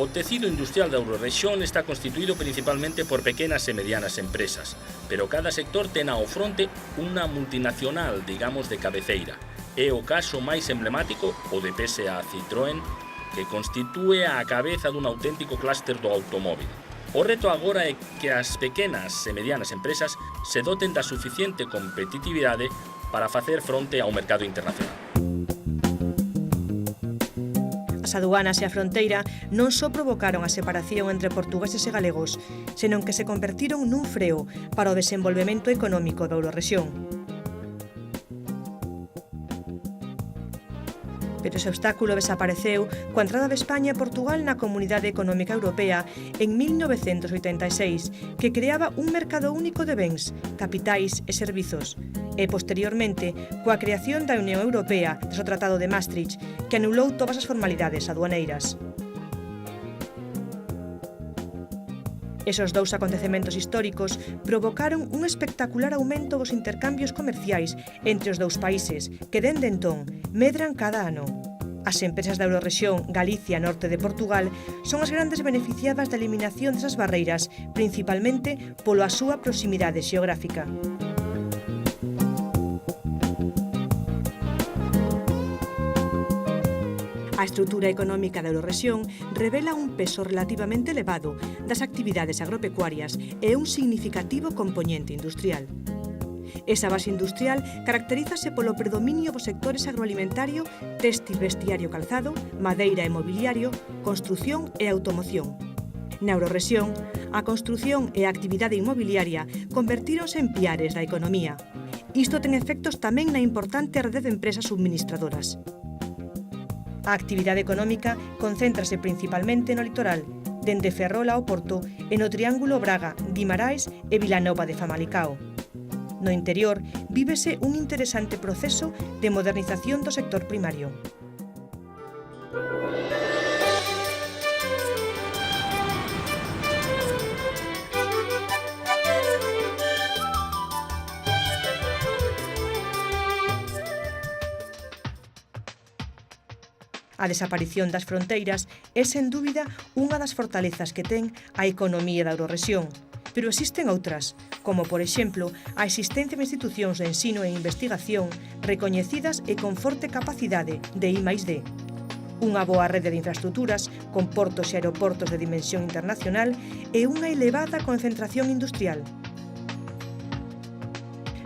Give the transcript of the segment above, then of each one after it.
O tecido industrial da Eurorrexión está constituído principalmente por pequenas e medianas empresas, pero cada sector ten ao fronte unha multinacional, digamos, de cabeceira. É o caso máis emblemático, o de PSA Citroën, que constitúe a cabeza dun auténtico clúster do automóbil. O reto agora é que as pequenas e medianas empresas se doten da suficiente competitividade para facer fronte ao mercado internacional. As aduanas e a fronteira non só provocaron a separación entre portugueses e galegos, senón que se convertiron nun freo para o desenvolvemento económico da Eurorrexión. Pero ese obstáculo desapareceu coa entrada de España e Portugal na Comunidade Económica Europea en 1986, que creaba un mercado único de bens, capitais e servizos, e posteriormente coa creación da Unión Europea tras o Tratado de Maastricht, que anulou todas as formalidades aduaneiras. Esos dous acontecementos históricos provocaron un espectacular aumento dos intercambios comerciais entre os dous países, que dende entón medran cada ano. As empresas da Eurorrexión Galicia e Norte de Portugal son as grandes beneficiadas da eliminación desas barreiras, principalmente polo a súa proximidade xeográfica. A estrutura económica da Eurorrexión revela un peso relativamente elevado das actividades agropecuarias e un significativo compoñente industrial. Esa base industrial caracterízase polo predominio dos sectores agroalimentario, téxtil, vestiario, calzado, madeira e mobiliario, construción e automoción. Na Eurorrexión, a construción e a actividade inmobiliaria convertíronse en piares da economía. Isto ten efectos tamén na importante rede de empresas subministradoras. A actividade económica concéntrase principalmente no litoral, dende Ferrol ao Porto e no triángulo Braga, Guimaraes e Vilanova de Famalicao. No interior, vívese un interesante proceso de modernización do sector primario. A desaparición das fronteiras é, sen dúbida, unha das fortalezas que ten a economía da Eurorrexión, pero existen outras, como, por exemplo, a existencia de institucións de ensino e investigación recoñecidas e con forte capacidade de I+D. Unha boa rede de infraestruturas, con portos e aeroportos de dimensión internacional e unha elevada concentración industrial.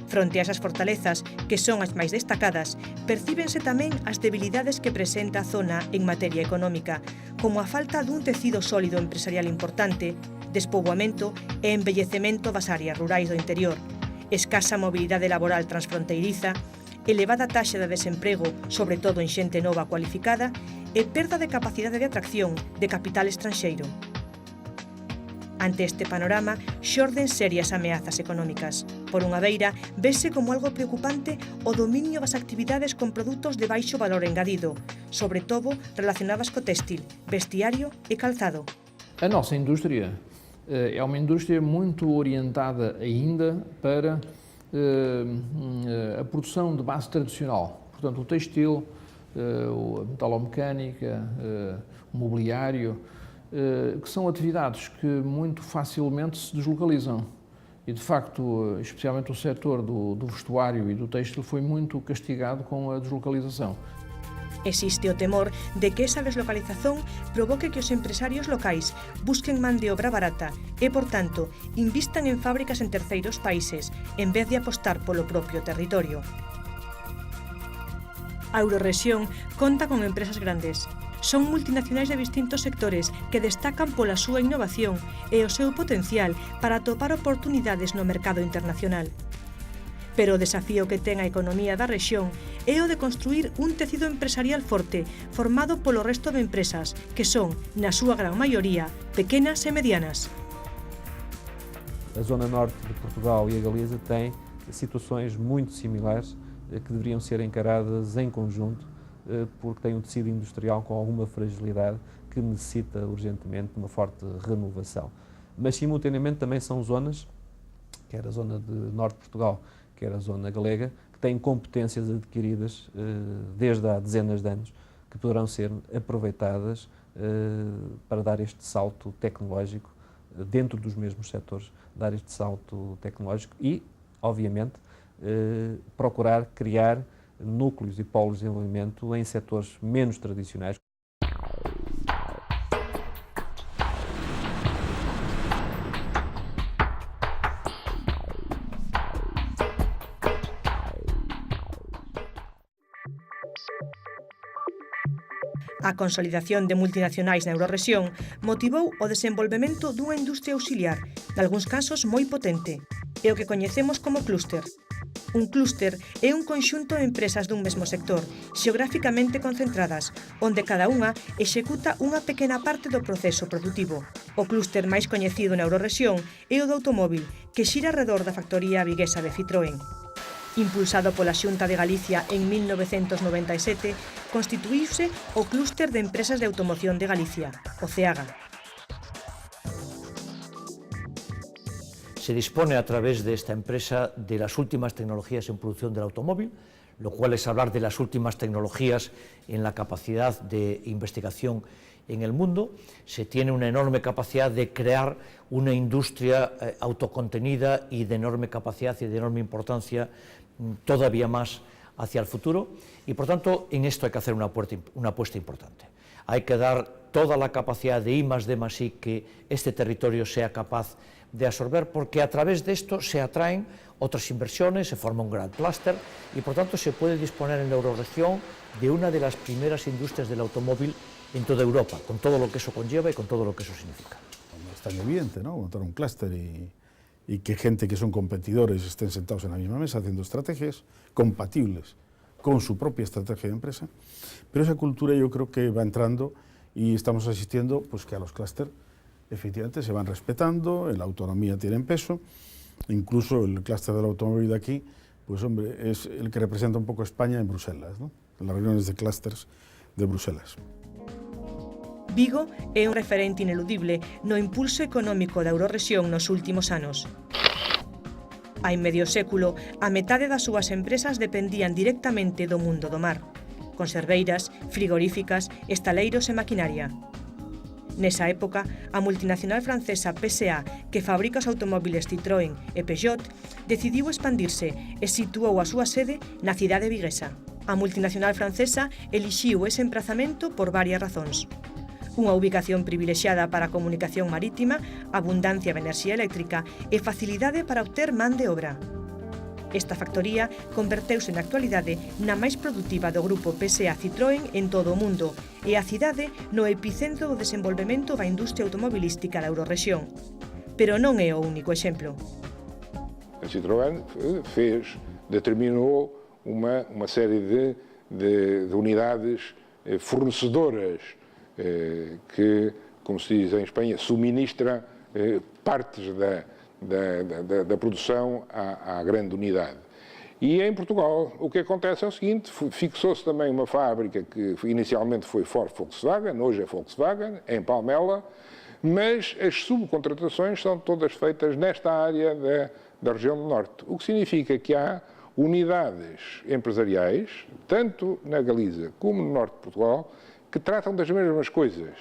Fronte a esas fortalezas, que son as máis destacadas, percíbense tamén as debilidades que presenta a zona en materia económica, como a falta dun tecido sólido empresarial importante, despoboamento e envellecemento das áreas rurais do interior, escasa mobilidade laboral transfronteiriza, elevada taxa de desemprego, sobre todo en xente nova cualificada, e perda de capacidade de atracción de capital estranxeiro. Ante este panorama, xorden serias ameazas económicas. Por unha beira, vese como algo preocupante o dominio das actividades con produtos de baixo valor engadido, sobre todo relacionadas co téxtil, vestiario e calzado. A nossa indústria é uma indústria muito orientada ainda para a produção de base tradicional. Portanto, o textil, a metalomecânica, o mobiliário, que são atividades que muito facilmente se deslocalizam. E, de facto, especialmente o setor do vestuário e do têxtil foi muito castigado com a deslocalização. Existe o temor de que esa deslocalización provoque que os empresarios locais busquen man de obra barata e, por tanto, invistan en fábricas en terceiros países en vez de apostar polo propio territorio. A Eurorrexión conta con empresas grandes. Son multinacionais de distintos sectores que destacan pola súa innovación e o seu potencial para atopar oportunidades no mercado internacional. Pero o desafío que ten a economía da rexión é o de construir un tecido empresarial forte, formado polo resto de empresas, que son, na súa gran maioría, pequenas e medianas. A zona norte de Portugal e a Galiza têm situações muito similares que deveriam ser encaradas em conjunto, porque tem um tecido industrial com alguma fragilidade que necessita urgentemente de uma forte renovação. Mas, simultaneamente, também são zonas, quer a zona de norte de Portugal, quer a zona galega, que têm competências adquiridas desde há dezenas de anos, que poderão ser aproveitadas para dar este salto tecnológico dentro dos mesmos setores, dar este salto tecnológico e, obviamente, procurar criar núcleos e polos de desenvolvimento em setores menos tradicionais. A consolidación de multinacionais na Eurorrexión motivou o desenvolvemento dunha industria auxiliar, nalgúns casos moi potente, e o que coñecemos como clúster. Un clúster é un conxunto de empresas dun mesmo sector, xeográficamente concentradas, onde cada unha executa unha pequena parte do proceso produtivo. O clúster máis coñecido na Eurorrexión é o do automóbil, que xira arredor da factoría viguesa de Citroën. Impulsado pola Xunta de Galicia en 1997, constituíuse o Clúster de Empresas de Automoción de Galicia, o CEAGA. Se dispone a través de esta empresa de las últimas tecnologías en producción del automóvil, lo cual es hablar de las últimas tecnologías en la capacidad de investigación en el mundo. Se tiene una enorme capacidad de crear una industria autocontenida y de enorme capacidad y de enorme importancia todavía más hacia el futuro y, por tanto, en esto hay que hacer una apuesta importante. Hay que dar toda la capacidad de I+D+I que este territorio sea capaz de absorber, porque a través de esto se atraen otras inversiones, se forma un gran clúster y, por tanto, se puede disponer en la Eurorregión de una de las primeras industrias del automóvil en toda Europa, con todo lo que eso conlleva y con todo lo que eso significa. Es tan evidente, ¿no? Montar un clúster y que gente que son competidores estén sentados en la misma mesa haciendo estrategias compatibles con su propia estrategia de empresa, pero esa cultura yo creo que va entrando y estamos asistiendo pues que a los clústeres efectivamente se van respetando, la autonomía tiene peso, incluso el clúster del automóvil de aquí, pues hombre, es el que representa un poco España en Bruselas, ¿no? En las reuniones de clústeres de Bruselas. Vigo é un referente ineludible no impulso económico da Eurorrexión nos últimos anos. Hai medio século, a metade das súas empresas dependían directamente do mundo do mar. Conserveiras, frigoríficas, estaleiros e maquinaria. Nesa época, a multinacional francesa PSA, que fabrica os automóviles Citroën e Peugeot, decidiu expandirse e situou a súa sede na cidade viguesa. A multinacional francesa elixiu ese emprazamento por varias razóns. Unha ubicación privilexiada para a comunicación marítima, abundancia de enerxía eléctrica e facilidade para obter man de obra. Esta factoría converteuse na actualidade na máis produtiva do grupo PSA Citroën en todo o mundo e a cidade no epicentro do desenvolvemento da industria automobilística da Eurorrexión. Pero non é o único exemplo. A Citroën determinou uma série de unidades fornecedoras que, como se diz em Espanha, suministra partes da produção à grande unidade. E em Portugal o que acontece é o seguinte, fixou-se também uma fábrica que inicialmente foi Ford Volkswagen, hoje é Volkswagen, em Palmela, mas as subcontratações são todas feitas nesta área da região do Norte, o que significa que há unidades empresariais, tanto na Galiza como no Norte de Portugal, que tratam das mesmas coisas.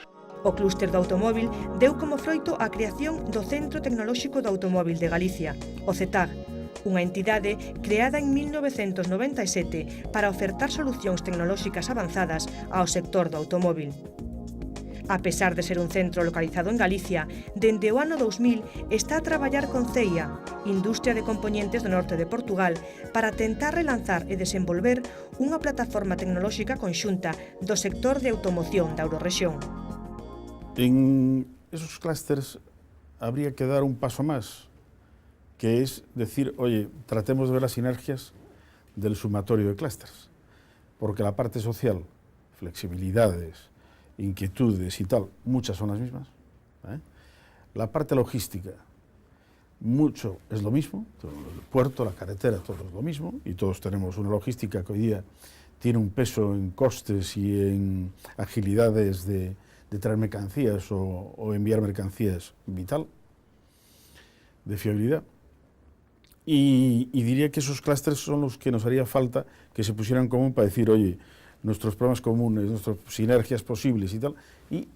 O clúster do automóvil deu como froito a creación do Centro Tecnolóxico do Automóvil de Galicia, o CETAG, unha entidade creada en 1997 para ofertar solucións tecnolóxicas avanzadas ao sector do automóvil. A pesar de ser un centro localizado en Galicia, dende o ano 2000 está a traballar con CEIA, Industria de Componentes do Norte de Portugal, para tentar relanzar e desenvolver unha plataforma tecnolóxica conxunta do sector de automoción da Eurorrexión. En esos clústeres habría que dar un paso más, que es decir, oye, tratemos de ver las sinergias del sumatorio de clústeres, porque la parte social, flexibilidades, inquietudes y tal, muchas son las mismas. La parte logística, mucho es lo mismo, el puerto, la carretera, todo es lo mismo, y todos tenemos una logística que hoy día tiene un peso en costes y en agilidades de traer mercancías o enviar mercancías vital, de fiabilidad. Y diría que esos clústeres son los que nos haría falta que se pusieran en común para decir, oye, nuestros problemas comunes, nuestras sinergias posibles y tal, y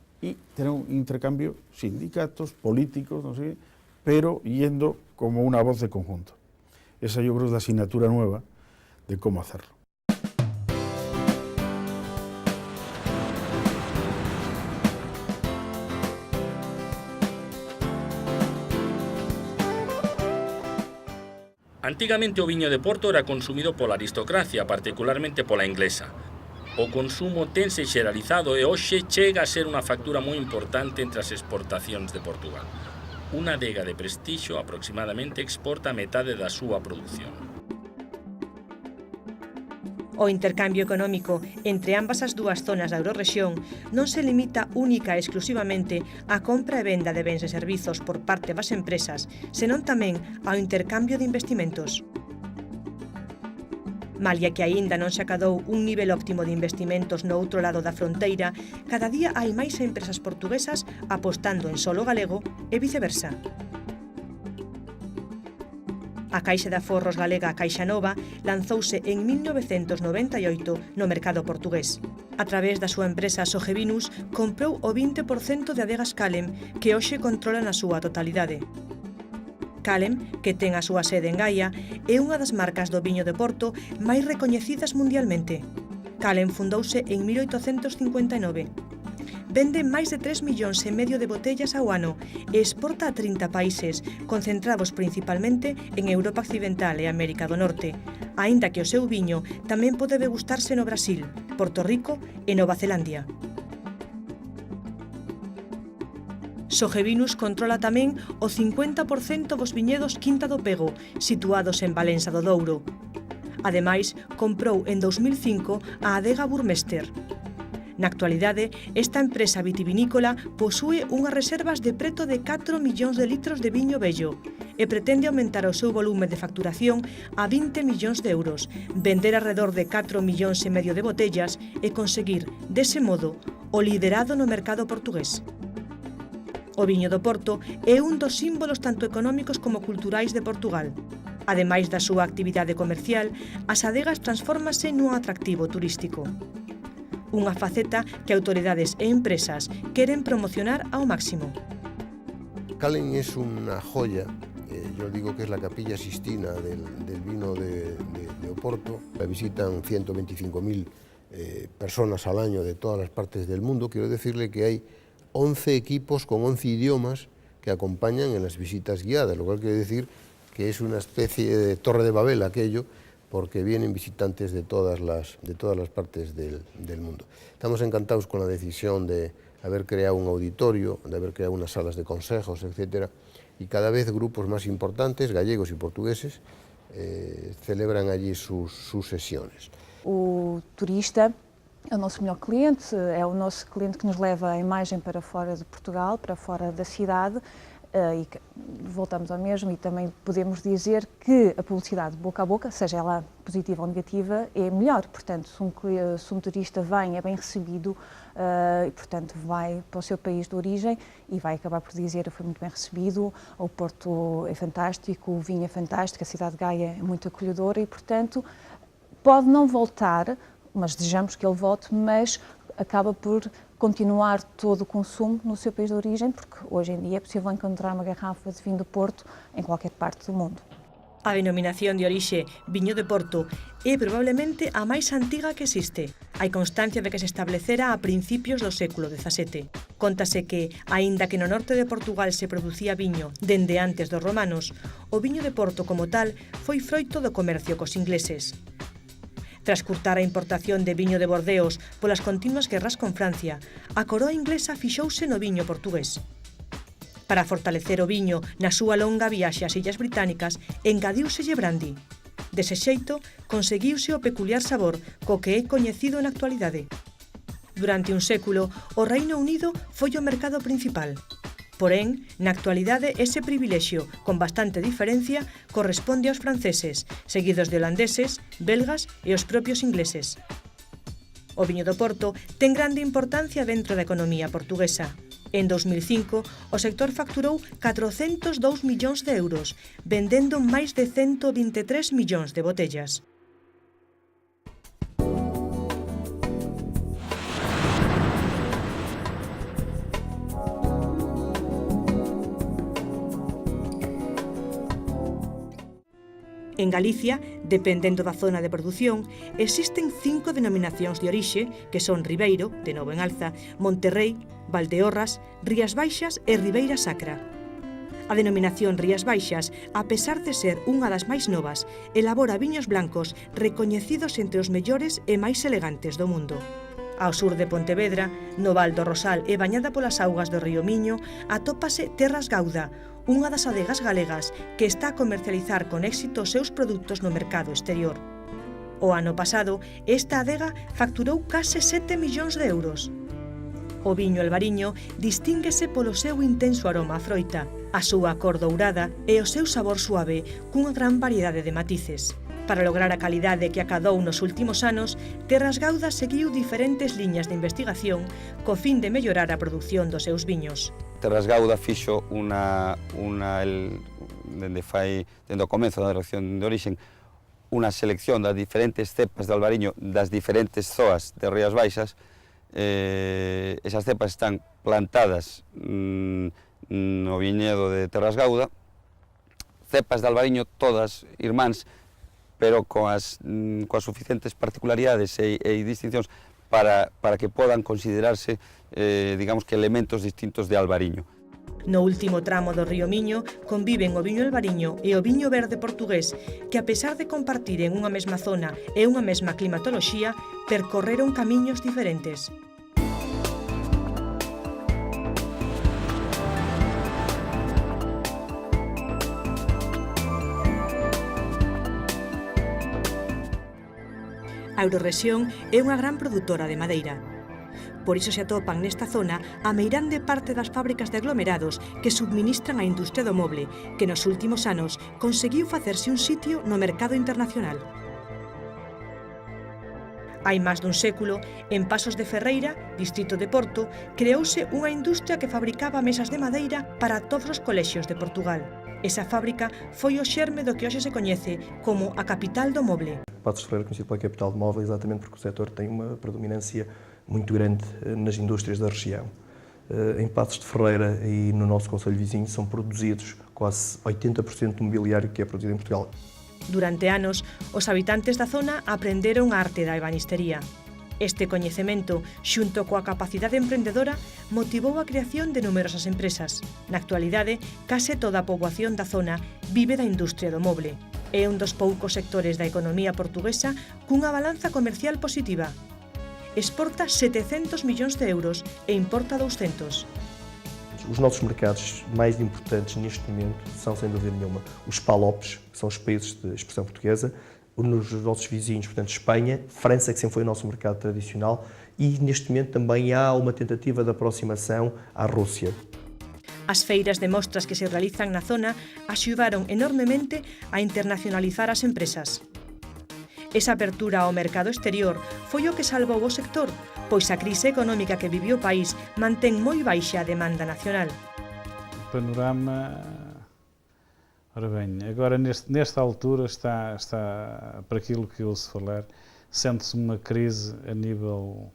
tener un intercambio, sindicatos, políticos, no sé, pero yendo como una voz de conjunto. Esa yo creo es la asignatura nueva de cómo hacerlo. Antigamente o viño de Porto era consumido pola aristocracia, particularmente pola inglesa. O consumo tense xeralizado e hoxe chega a ser unha factura moi importante entre as exportacións de Portugal. Unha adega de prestixio aproximadamente exporta a metade da súa produción. O intercambio económico entre ambas as dúas zonas da Eurorrexión non se limita única e exclusivamente á compra e venda de bens e servizos por parte das empresas, senón tamén ao intercambio de investimentos. Malia que aínda non se acadou un nivel óptimo de investimentos no outro lado da fronteira, cada día hai máis empresas portuguesas apostando en solo galego e viceversa. A Caixa de Aforros galega Caixa Nova lanzouse en 1998 no mercado portugués. A través da súa empresa Sogevinus comprou o 20% de adegas Calem, que hoxe controlan a súa totalidade. Calem, que ten a súa sede en Gaia, é unha das marcas do viño de Porto máis recoñecidas mundialmente. Calem fundouse en 1859. Vende máis de 3,5 millóns de botellas ao ano e exporta a 30 países, concentrados principalmente en Europa Occidental e América do Norte, aínda que o seu viño tamén pode degustarse no Brasil, Porto Rico e Nova Zelandia. Sogevinus controla tamén o 50% dos viñedos Quinta do Pego, situados en Valença do Douro. Ademais, comprou en 2005 a adega Burmester. Na actualidade, esta empresa vitivinícola posúe unhas reservas de preto de 4 millóns de litros de viño vello e pretende aumentar o seu volume de facturación a 20 millóns de euros, vender alrededor de 4,5 millóns de botellas e conseguir, dese modo, o liderado no mercado portugués. O viño do Porto é un dos símbolos tanto económicos como culturais de Portugal. Ademais da súa actividade comercial, as adegas transfórmase nun atractivo turístico. Unha faceta que autoridades e empresas queren promocionar ao máximo. Calem es una joya, yo digo que es la Capilla Sixtina del vino de Oporto. La visitan 125.000 personas al año de todas las partes del mundo. Quiero decirle que hay 11 equipos con 11 idiomas que acompañan en las visitas guiadas, lo cual quiere decir que es una especie de Torre de Babel aquello, porque vienen visitantes de todas las partes del mundo. Estamos encantados con la decisión de haber creado un auditorio, de haber creado unas salas de consejos, etc. Y cada vez grupos más importantes, gallegos y portugueses, celebran allí sus sesiones. O turista é o nosso melhor cliente, é o nosso cliente que nos leva a imagem para fora de Portugal, para fora da cidade, e voltamos ao mesmo, e também podemos dizer que a publicidade boca a boca, seja ela positiva ou negativa, é melhor. Portanto, se um turista vem, é bem recebido, e portanto vai para o seu país de origem e vai acabar por dizer: foi muito bem recebido, o Porto é fantástico, o vinho é fantástico, a cidade de Gaia é muito acolhedora, e portanto pode não voltar, mas desejamos que ele volte, mas acaba por continuar todo o consumo no seu país de origem, porque hoje em dia é possível encontrar uma garrafa de vinho do Porto em qualquer parte do mundo. A denominación de orixe Viño de Porto é probablemente a máis antiga que existe. Hai constancia de que se establecera a principios do século XVII. Contase que, aínda que no norte de Portugal se producía viño dende antes dos romanos, o viño de Porto como tal foi froito do comercio cos ingleses. Tras curtar a importación de viño de Bordeos polas continuas guerras con Francia, a coroa inglesa fixouse no viño portugués. Para fortalecer o viño na súa longa viaxe ás Illas Británicas, engadiúselle brandy. Dese xeito, conseguiuse o peculiar sabor co que é coñecido na actualidade. Durante un século, o Reino Unido foi o mercado principal. Porén, na actualidade, ese privilexio, con bastante diferencia, corresponde aos franceses, seguidos de holandeses, belgas e os propios ingleses. O viño do Porto ten grande importancia dentro da economía portuguesa. En 2005, o sector facturou 402 millóns de euros, vendendo máis de 123 millóns de botellas. En Galicia, dependendo da zona de produción, existen 5 denominacións de orixe, que son Ribeiro, de novo en alza, Monterrei, Valdeorras, Rías Baixas e Ribeira Sacra. A denominación Rías Baixas, a pesar de ser unha das máis novas, elabora viños blancos recoñecidos entre os mellores e máis elegantes do mundo. Ao sur de Pontevedra, no Val do Rosal e bañada polas augas do río Miño, atópase Terras Gauda, unha das adegas galegas que está a comercializar con éxito os seus produtos no mercado exterior. O ano pasado, esta adega facturou case 7 millóns de euros. O viño albariño distínguese polo seu intenso aroma a froita, a súa cor dourada e o seu sabor suave cunha gran variedade de matices. Para lograr a calidade que acadou nos últimos anos, Terras Gauda seguiu diferentes liñas de investigación co fin de mellorar a produción dos seus viños. Terras Gauda fixo dende o comezo da Dirección de Orixen, unha selección das diferentes cepas de albariño das diferentes zoas de Rías Baixas. Esas cepas están plantadas no viñedo de Terras Gauda, cepas de albariño todas irmáns, pero coas suficientes particularidades e distincións para que podan considerarse, digamos que elementos distintos de albariño. No último tramo do río Miño conviven o viño albariño e o viño verde portugués, que a pesar de compartiren unha mesma zona e unha mesma climatoloxía, percorreron camiños diferentes. A Eurorrexión é unha gran produtora de madeira. Por iso se atopan nesta zona a meirande parte das fábricas de aglomerados que subministran a industria do moble, que nos últimos anos conseguiu facerse un sitio no mercado internacional. Hai máis dun século, en Pasos de Ferreira, distrito de Porto, creouse unha industria que fabricaba mesas de madeira para todos os colexios de Portugal. Esa fábrica foi o xerme do que hoxe se coñece como a capital do moble. Paços de Ferreira é conhecido pela capital do móvel exatamente porque o setor tem uma predominância muito grande nas indústrias da região. Em Paços de Ferreira e no nosso concelho vizinho são produzidos quase 80% do mobiliário que é produzido em Portugal. Durante anos, os habitantes da zona aprenderon a arte da ebanistería. Este coñecemento, xunto coa capacidade emprendedora, motivou a creación de numerosas empresas. Na actualidade, case toda a poboación da zona vive da industria do moble. É un dos poucos sectores da economía portuguesa cunha balanza comercial positiva. Exporta 700 millóns de euros e importa 200. Os nossos mercados mais importantes neste momento são, sem dúvida nenhuma, os PALOPs, que são os países de expressão portuguesa, nos nossos vizinhos, portanto, Espanha, França, que sempre foi o nosso mercado tradicional, e neste momento também há uma tentativa de aproximação à Rússia. As feiras de mostras que se realizan na zona axudaron enormemente a internacionalizar as empresas. Esa apertura ao mercado exterior foi o que salvou o sector, pois a crise económica que viviu o país mantén moi baixa a demanda nacional. O panorama, ora bem, agora nesta altura está para aquilo que eu ouço falar, sente-se uma crise a nível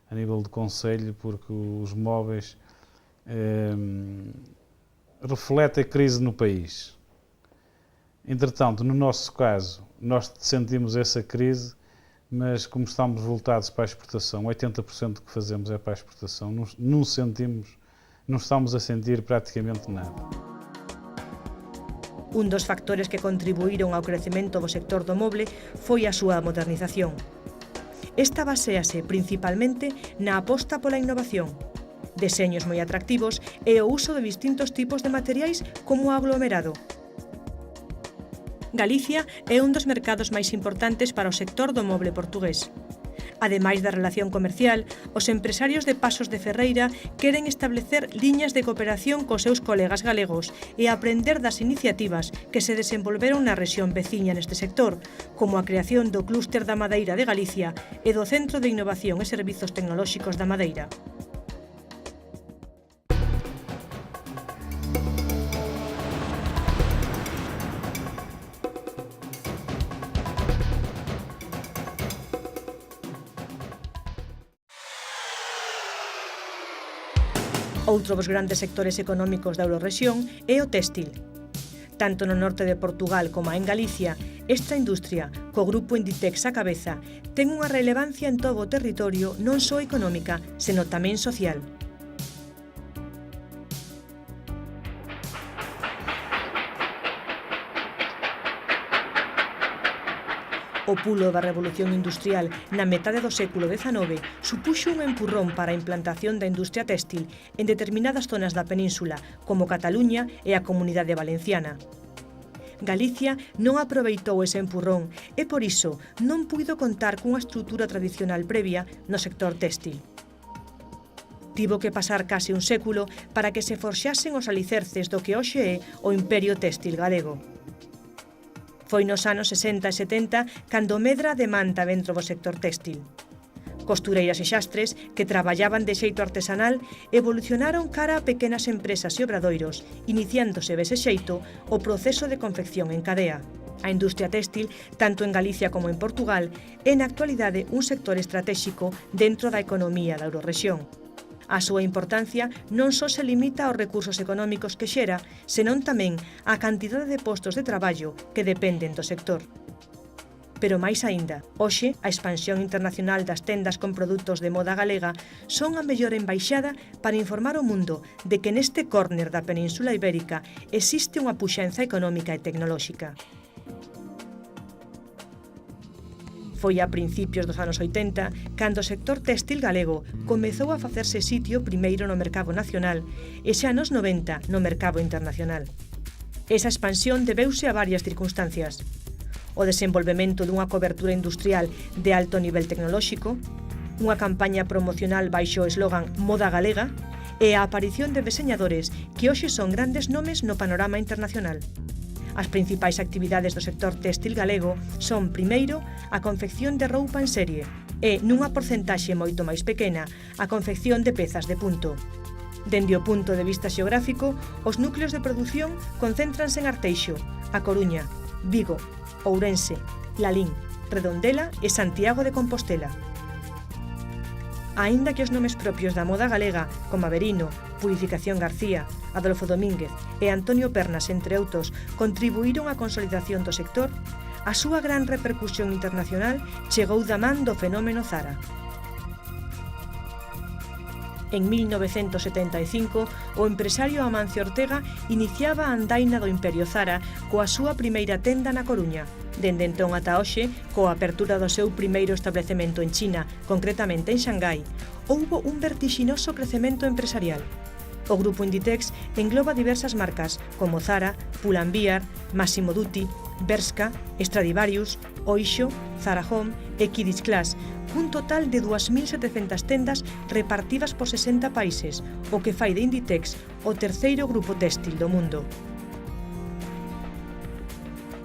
de concelho, porque os móveis refletem a crise no país. Entretanto, no nosso caso, nós sentimos essa crise, mas como estamos voltados para a exportação, 80% do que fazemos é para a exportação, não estamos a sentir praticamente nada. Un dos factores que contribuíron ao crecemento do sector do moble foi a súa modernización. Esta baséase principalmente na aposta pola innovación, deseños moi atractivos e o uso de distintos tipos de materiais como o aglomerado. Galicia é un dos mercados máis importantes para o sector do moble portugués. Ademais da relación comercial, os empresarios de Pasos de Ferreira queren establecer liñas de cooperación cos seus colegas galegos e aprender das iniciativas que se desenvolveron na rexión veciña neste sector, como a creación do Clúster da Madeira de Galicia e do Centro de Innovación e Servizos Tecnolóxicos da Madeira. Outro dos grandes sectores económicos da Eurorrexión é o téxtil. Tanto no norte de Portugal como en Galicia, esta industria, co grupo Inditex á cabeza, ten unha relevancia en todo o territorio non só económica, senón tamén social. O pulo da revolución industrial na metade do século XIX supuxo un empurrón para a implantación da industria téxtil en determinadas zonas da península, como Cataluña e a Comunidade Valenciana. Galicia non aproveitou ese empurrón e por iso non puido contar cunha estrutura tradicional previa no sector téxtil. Tivo que pasar case un século para que se forxasen os alicerces do que hoxe é o Imperio Téxtil galego. Foi nos anos 60 e 70 cando medra a demanda dentro do sector téxtil. Costureiras e xastres, que traballaban de xeito artesanal, evolucionaron cara a pequenas empresas e obradoiros, iniciándose dese xeito o proceso de confección en cadea. A industria téxtil, tanto en Galicia como en Portugal, é na actualidade un sector estratéxico dentro da economía da Eurorrexión. A súa importancia non só se limita aos recursos económicos que xera, senón tamén á cantidade de postos de traballo que dependen do sector. Pero máis aínda, hoxe a expansión internacional das tendas con produtos de moda galega son a mellor embaixada para informar o mundo de que neste córner da Península Ibérica existe unha puxenza económica e tecnolóxica. Foi a principios dos anos 80 cando o sector téxtil galego comezou a facerse sitio primeiro no mercado nacional e xa nos 90 no mercado internacional. Esa expansión debeuse a varias circunstancias. O desenvolvemento dunha cobertura industrial de alto nivel tecnolóxico, unha campaña promocional baixo o eslogan Moda Galega e a aparición de deseñadores que hoxe son grandes nomes no panorama internacional. As principais actividades do sector téxtil galego son, primeiro, a confección de roupa en serie e, nunha porcentaxe moito máis pequena, a confección de pezas de punto. Dende o punto de vista xeográfico, os núcleos de produción concéntranse en Arteixo, A Coruña, Vigo, Ourense, Lalín, Redondela e Santiago de Compostela. Aínda que os nomes propios da moda galega, como Averino, Purificación García, Adolfo Domínguez e Antonio Pernas, entre outros, contribuíron á consolidación do sector, a súa gran repercusión internacional chegou da man do fenómeno Zara. En 1975, o empresario Amancio Ortega iniciaba a andaina do Imperio Zara coa súa primeira tenda na Coruña. Dende entón ata hoxe, coa apertura do seu primeiro establecemento en China, concretamente en Xangai, houbo un vertixinoso crecemento empresarial. O grupo Inditex engloba diversas marcas como Zara, Pull&Bear, Massimo Dutti, Bershka, Stradivarius, Oysho, Zara Home e Kids Class, cun total de 2.700 tendas repartidas por 60 países, o que fai de Inditex o terceiro grupo téxtil do mundo.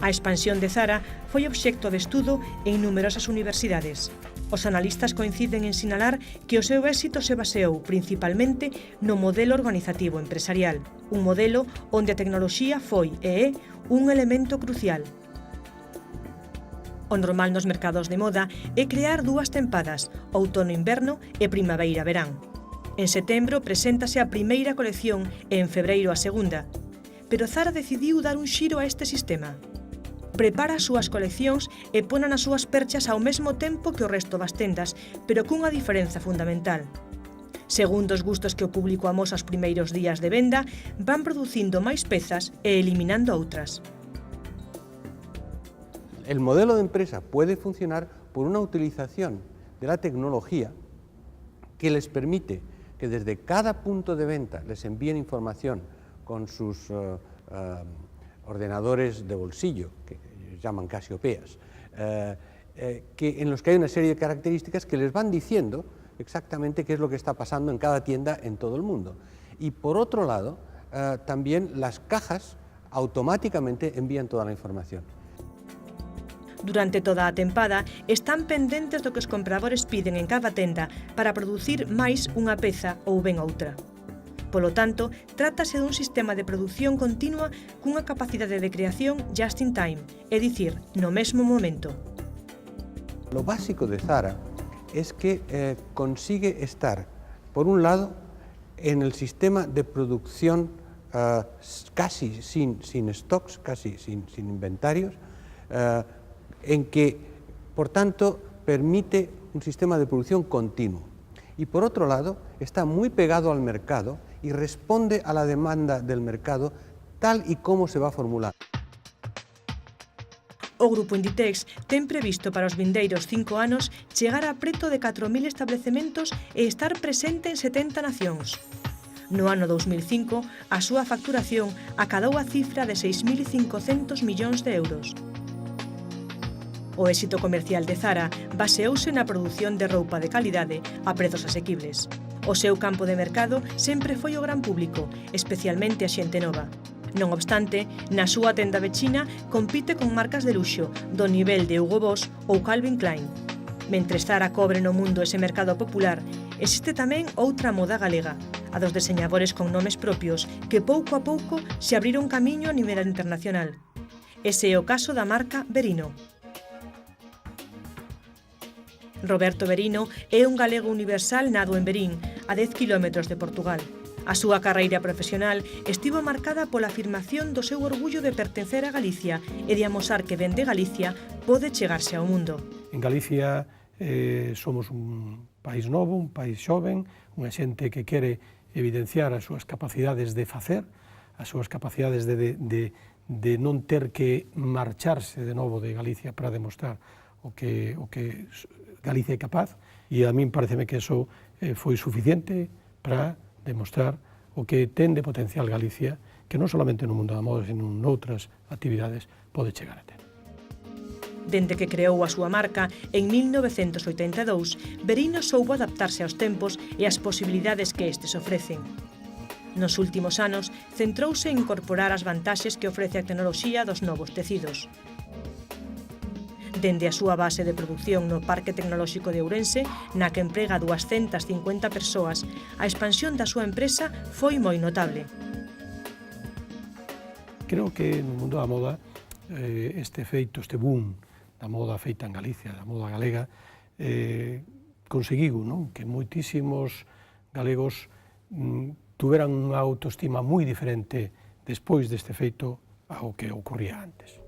A expansión de Zara foi obxecto de estudo en numerosas universidades. Os analistas coinciden en sinalar que o seu éxito se baseou principalmente no modelo organizativo empresarial, un modelo onde a tecnoloxía foi e é un elemento crucial. O normal nos mercados de moda é crear dúas tempadas, outono-inverno e primavera-verán. En setembro preséntase a primeira colección e en febreiro a segunda. Pero Zara decidiu dar un xiro a este sistema. Prepara as súas coleccións e ponan as súas perchas ao mesmo tempo que o resto das tendas, pero cunha diferenza fundamental. Segundo os gustos que o público amosa os primeiros días de venda, van producindo máis pezas e eliminando outras. El modelo de empresa puede funcionar por una utilización de la tecnología que les permite que desde cada punto de venta les envíen información con sus ordenadores de bolsillo, que llaman Casiopeas, en los que hay una serie de características que les van diciendo exactamente qué es lo que está pasando en cada tienda en todo el mundo. Y por otro lado, también las cajas automáticamente envían toda la información. Durante toda a tempada, están pendentes do que os compradores piden en cada tenda para producir máis unha peza ou ben outra. Polo tanto, trátase dun sistema de produción continua cunha capacidade de creación just in time, é dicir, no mesmo momento. Lo básico de Zara es que consigue estar, por un lado, en el sistema de producción casi sin stocks, casi sin inventarios, en que, por tanto, permite un sistema de producción continuo. Y por otro lado, está muy pegado al mercado y responde a la demanda del mercado tal y como se va a formular. O Grupo Inditex ten previsto para os vindeiros 5 anos chegar a preto de 4.000 establecementos e estar presente en 70 nacións. No ano 2005, a súa facturación acadou a cifra de 6.500 millóns de euros. O éxito comercial de Zara baseouse na produción de roupa de calidade a prezos asequibles. O seu campo de mercado sempre foi o gran público, especialmente a xente nova. Non obstante, na súa tenda vecina compite con marcas de luxo do nivel de Hugo Boss ou Calvin Klein. Mentres Zara cobre no mundo ese mercado popular, existe tamén outra moda galega, a dos deseñadores con nomes propios que pouco a pouco se abriron camiño a nivel internacional. Ese é o caso da marca Verino. Roberto Verino é un galego universal nado en Verín, a 10 km de Portugal. A súa carreira profesional estivo marcada pola afirmación do seu orgullo de pertencer a Galicia e de amosar que dende Galicia pode chegarse ao mundo. En Galicia somos un país novo, un país xoven, unha xente que quere evidenciar as súas capacidades de facer, as súas capacidades de non ter que marcharse de novo de Galicia para demostrar o que Galicia é capaz, e a min pareceme que eso foi suficiente para demostrar o que ten de potencial Galicia, que non solamente no mundo da moda, sino noutras actividades, pode chegar a ter. Dende que creou a súa marca, en 1982, Verino soubo adaptarse aos tempos e ás posibilidades que estes ofrecen. Nos últimos anos, centrouse en incorporar as vantaxes que ofrece a tecnoloxía dos novos tecidos. Dende a súa base de produción no Parque Tecnolóxico de Ourense, na que emprega 250 persoas, a expansión da súa empresa foi moi notable. Creo que no mundo da moda este boom da moda feita en Galicia, da moda galega, conseguiu que moitísimos galegos tuveran unha autoestima moi diferente despois deste feito ao que ocurría antes.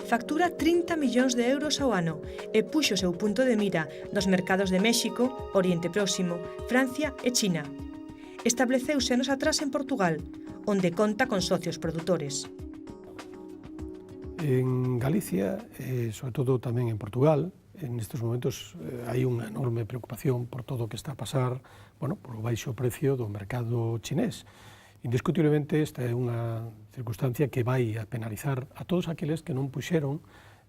Factura 30 millóns de euros ao ano e puxo o seu punto de mira nos mercados de México, Oriente Próximo, Francia e China. Estableceuse anos atrás en Portugal, onde conta con socios produtores. En Galicia, sobre todo tamén en Portugal, en estes momentos hai unha enorme preocupación por todo o que está a pasar, por o baixo precio do mercado chinés. Indiscutiblemente, esta é unha circunstancia que vai a penalizar a todos aqueles que non puxeron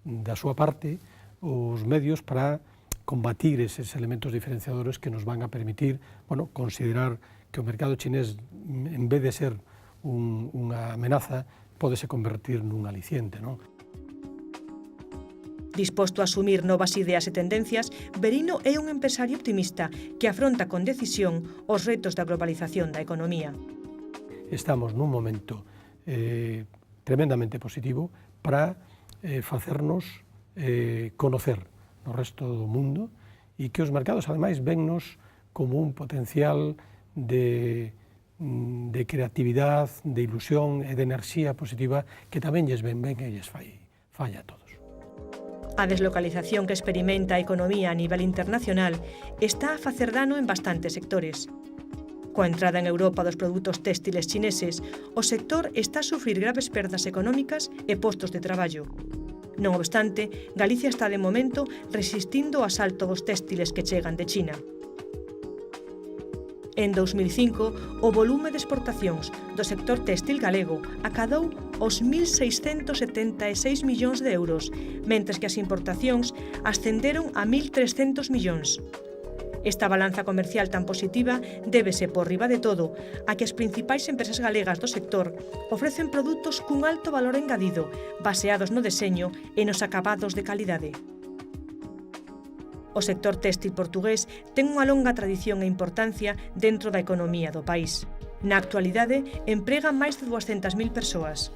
da súa parte os medios para combatir eses elementos diferenciadores que nos van a permitir considerar que o mercado chinés, en vez de ser unha amenaza, pódese convertir nun aliciente. Disposto a asumir novas ideas e tendencias, Verino é un empresario optimista que afronta con decisión os retos da globalización da economía. Estamos nun momento tremendamente positivo para facernos conocer no resto do mundo e que os mercados, ademais, vennos como un potencial de creatividade, de ilusión e de enerxía positiva que tamén lles ven ben e lles falla a todos. A deslocalización que experimenta a economía a nivel internacional está a facer dano en bastantes sectores. Coa entrada en Europa dos produtos téxtiles chineses, o sector está a sufrir graves perdas económicas e postos de traballo. Non obstante, Galicia está de momento resistindo o asalto dos téxtiles que chegan de China. En 2005, o volume de exportacións do sector téxtil galego acadou os 1.676 millóns de euros, mentres que as importacións ascenderon a 1.300 millóns. Esta balanza comercial tan positiva débese, por riba de todo, a que as principais empresas galegas do sector ofrecen produtos cun alto valor engadido, baseados no deseño e nos acabados de calidade. O sector téxtil portugués ten unha longa tradición e importancia dentro da economía do país. Na actualidade, emprega máis de 200.000 persoas.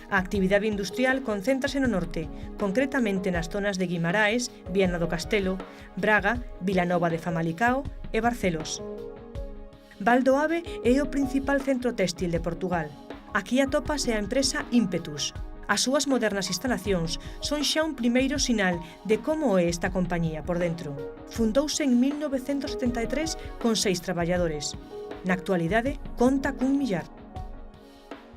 A actividade industrial concéntrase no norte, concretamente nas zonas de Guimaraes, Viana do Castelo, Braga, Vilanova de Famalicao e Barcelos. Val do Ave é o principal centro téxtil de Portugal. Aquí atópase a empresa Ímpetus. As súas modernas instalacións son xa un primeiro sinal de como é esta compañía por dentro. Fundouse en 1973 con 6 traballadores. Na actualidade, conta cun millar.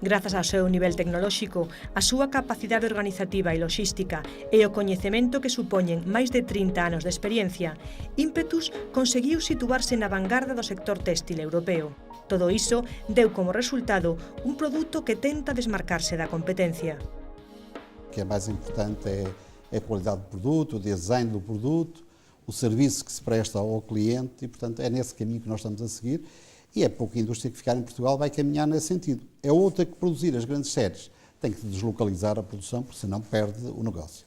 Grazas ao seu nivel tecnolóxico, a súa capacidade organizativa e logística e o coñecemento que supoñen máis de 30 anos de experiencia, Ímpetus conseguiu situarse na vanguarda do sector téxtil europeo. Todo iso deu como resultado un produto que tenta desmarcarse da competencia. O que é mais importante é a qualidade do produto, o design do produto, o serviço que se presta ao cliente e, portanto, é nesse caminho que nós estamos a seguir e é pouca indústria que ficar em Portugal vai caminhar nesse sentido. É outra que produzir as grandes séries tem que deslocalizar a produção, porque senão perde o negócio.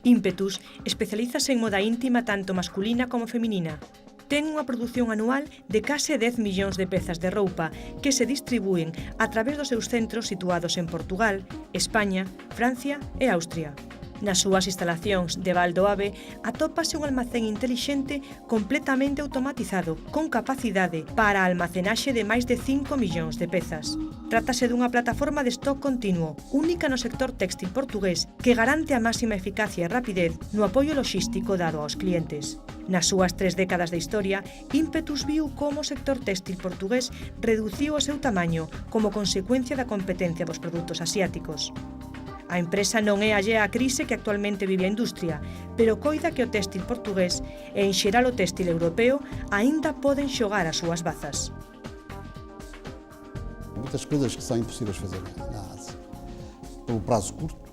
Ímpetus especialízase en moda íntima tanto masculina como feminina. Ten unha produción anual de case 10 millóns de pezas de roupa que se distribúen a través dos seus centros situados en Portugal, España, Francia e Austria. Nas súas instalacións de Val do Ave atópase un almacén intelixente completamente automatizado, con capacidade para a almacenaxe de máis de 5 millóns de pezas. Trátase dunha plataforma de stock continuo, única no sector téxtil portugués, que garante a máxima eficacia e rapidez no apoio logístico dado aos clientes. Nas súas 3 décadas de historia, Ímpetus viu como o sector téxtil portugués reduciu o seu tamaño como consecuencia da competencia dos produtos asiáticos. A empresa non é allea á crise que actualmente vive a industria, pero coida que o téxtil portugués e, en xeral, o téxtil europeo aínda poden xogar as súas bazas. Muitas coisas que são impossíveis fazer na Ásia, pelo prazo curto.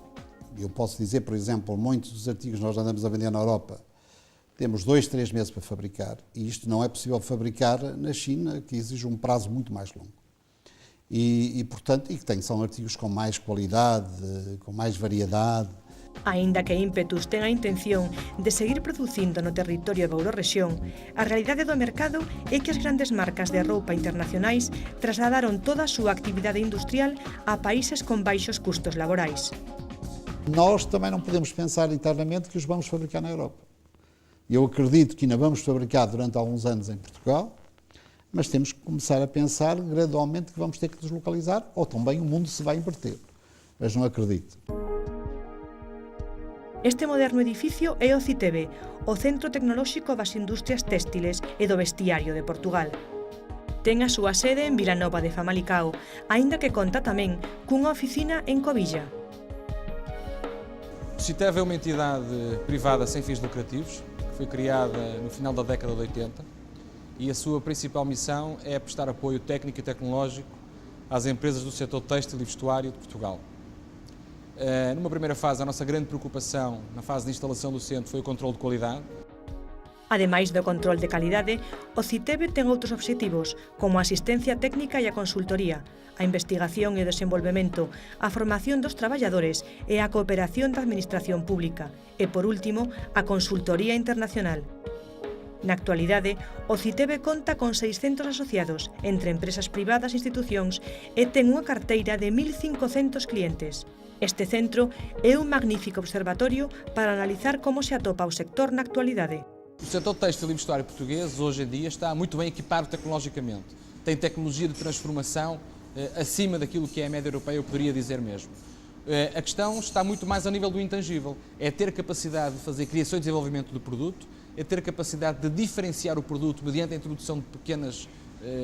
Eu posso dizer, por exemplo, muitos dos artigos que nós andamos a vender na Europa, temos 2, 3 meses para fabricar, e isto não é possível fabricar na China, que exige um prazo muito mais longo. Portanto, são artigos com mais qualidade, com mais variedade. Aínda que Ímpetus ten a intención de seguir producindo no territorio da Eurorrexión, a realidade do mercado é que as grandes marcas de roupa internacionais trasladaron toda a súa actividade industrial a países con baixos custos laborais. Nós também não podemos pensar internamente que os vamos fabricar na Europa. Eu acredito que ainda vamos fabricar durante alguns anos em Portugal, mas temos que começar a pensar gradualmente que vamos ter que deslocalizar, ou também o mundo se vai inverter. Mas não acredito. Este moderno edificio é o CITEBE, o Centro Tecnolóxico das Industrias Téxtiles e do Vestiario de Portugal. Ten a súa sede en Vilanova de Famalicao, aínda que conta tamén cunha oficina en Covilla. O CITEB é uma entidade privada sem fins lucrativos, que foi criada no final da década de 80 e a sua principal missão é prestar apoio técnico e tecnológico às empresas do setor têxtil e vestuário de Portugal. Numa primeira fase, a nossa grande preocupação na fase de instalação do centro foi o controle de qualidade. Ademais do control de calidade, o CITEB ten outros obxectivos, como a asistencia técnica e a consultoría, a investigación e o desenvolvemento, a formación dos traballadores e a cooperación da administración pública e, por último, a consultoría internacional. Na actualidade, o CITEB conta con 600 asociados entre empresas privadas e institucións e ten unha carteira de 1.500 clientes. Este centro é un magnífico observatorio para analizar como se atopa o sector na actualidade. O setor têxtil e vestuário português, hoje em dia, está muito bem equipado tecnologicamente. Tem tecnologia de transformação acima daquilo que é a média europeia, eu poderia dizer mesmo. A questão está muito mais a nível do intangível. É ter capacidade de fazer criação e desenvolvimento do produto, é ter capacidade de diferenciar o produto mediante a introdução de pequenas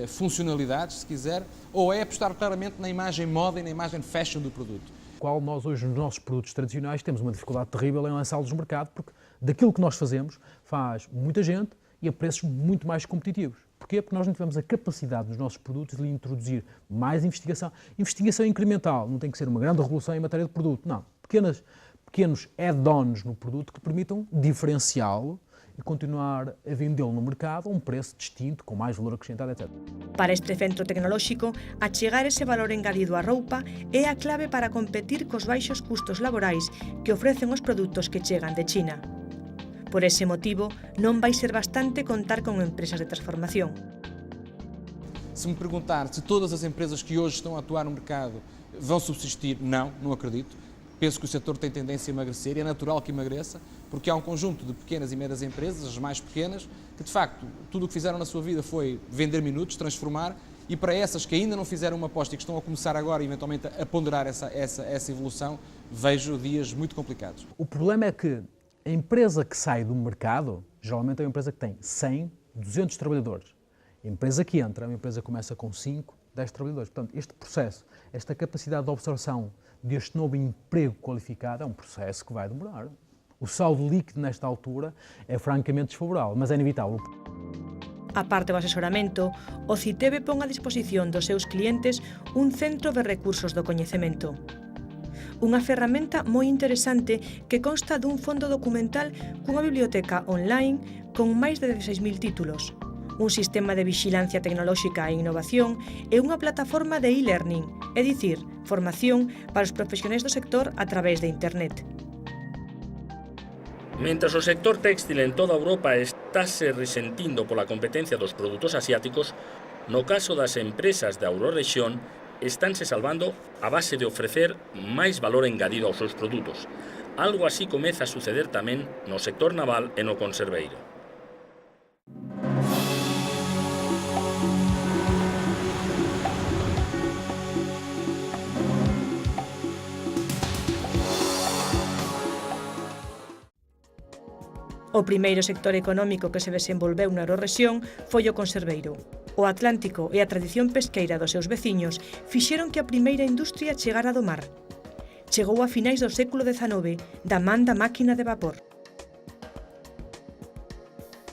funcionalidades, se quiser, ou é apostar claramente na imagem moda e na imagem fashion do produto. Qual nós hoje nos nossos produtos tradicionais temos uma dificuldade terrível em lançá-los no mercado, porque daquilo que nós fazemos faz muita gente e a preços muito mais competitivos. Porquê? Porque nós não tivemos a capacidade nos nossos produtos de introduzir mais investigação. Investigação incremental, não tem que ser uma grande revolução em matéria de produto, não. Pequenos add-ons no produto que permitam diferenciá-lo e continuar a vendê-lo no mercado a um preço distinto, com mais valor acrescentado, etc. Para este centro tecnolóxico, achegar ese valor engadido á roupa é a clave para competir cos baixos custos laborais que ofrecen os produtos que chegan de China. Por ese motivo, non vai ser bastante contar con empresas de transformación. Se me perguntar se todas as empresas que hoje estão a atuar no mercado vão subsistir, não acredito. Penso que o setor tem tendência a emagrecer e é natural que emagreça, porque há um conjunto de pequenas e médias empresas, as mais pequenas, que de facto tudo o que fizeram na sua vida foi vender minutos, transformar E para essas que ainda não fizeram uma aposta e que estão a começar agora, eventualmente, a ponderar essa evolução, vejo dias muito complicados. O problema é que a empresa que sai do mercado, geralmente é uma empresa que tem 100, 200 trabalhadores. A empresa que entra é uma empresa que começa com 5, 10 trabalhadores. Portanto, este processo, esta capacidade de absorção deste novo emprego qualificado é um processo que vai demorar. O saldo líquido nesta altura é francamente desfavorável, mas é inevitável. A parte do asesoramento, o CITEBE pon a disposición dos seus clientes un centro de recursos do coñecemento. Unha ferramenta moi interesante que consta dun fondo documental cunha biblioteca online con máis de 16.000 títulos, un sistema de vixilancia tecnolóxica e innovación e unha plataforma de e-learning, é dicir, formación para os profesionais do sector a través de Internet. Mentras o sector téxtil en toda Europa estáse resentindo pola competencia dos produtos asiáticos, no caso das empresas da Eurorrexión estánse salvando a base de ofrecer máis valor engadido aos seus produtos. Algo así comeza a suceder tamén no sector naval e no conserveiro. O primeiro sector económico que se desenvolveu na Eurorrexión foi o conserveiro. O Atlántico e a tradición pesqueira dos seus veciños fixeron que a primeira industria chegara do mar. Chegou a finais do século XIX, da man da máquina de vapor.